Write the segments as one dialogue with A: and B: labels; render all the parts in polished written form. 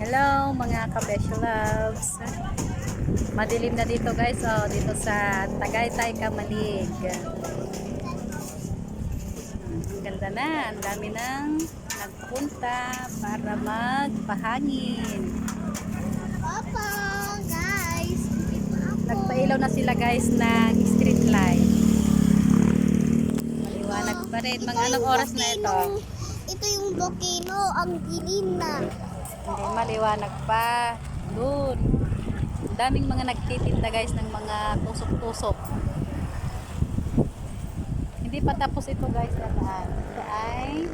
A: Hello mga kabesyo loves. Madilim na dito guys, dito sa Tagaytay, Kamalig. Ang ganda na, ang dami nang nagpunta para magpahangin.
B: Papa, guys.
A: Nagpailaw na sila guys ng street light. Maliwanag pa rin. Mga anong oras na ito?
B: Ito yung volcano, ang dilim na.
A: Hindi, maliwanag pa. Doon. Ang daming mga nagtitinda guys ng mga tusok-tusok. Hindi pa tapos ito guys na daan. Ito ay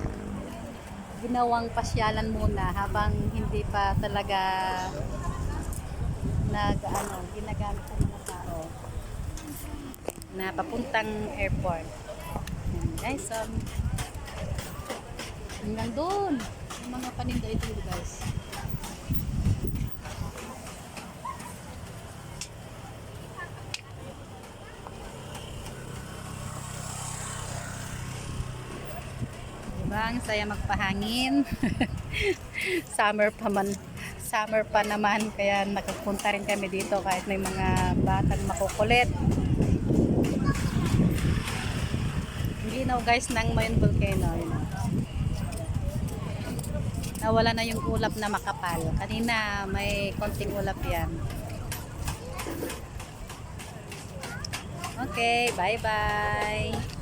A: ginawang pasyalan muna habang hindi pa talaga ginagamit ng mga tao na papuntang airport. Yan guys, hanggang doon yung mga paninda ito guys. Diba, ang saya magpahangin. Summer pa naman, kaya nakapunta rin kami dito kahit may mga batang makukulit. Ginaw guys ng Mayon Volcano. Nawala na yung ulap na makapal. Kanina may konting ulap yan. Okay, bye bye.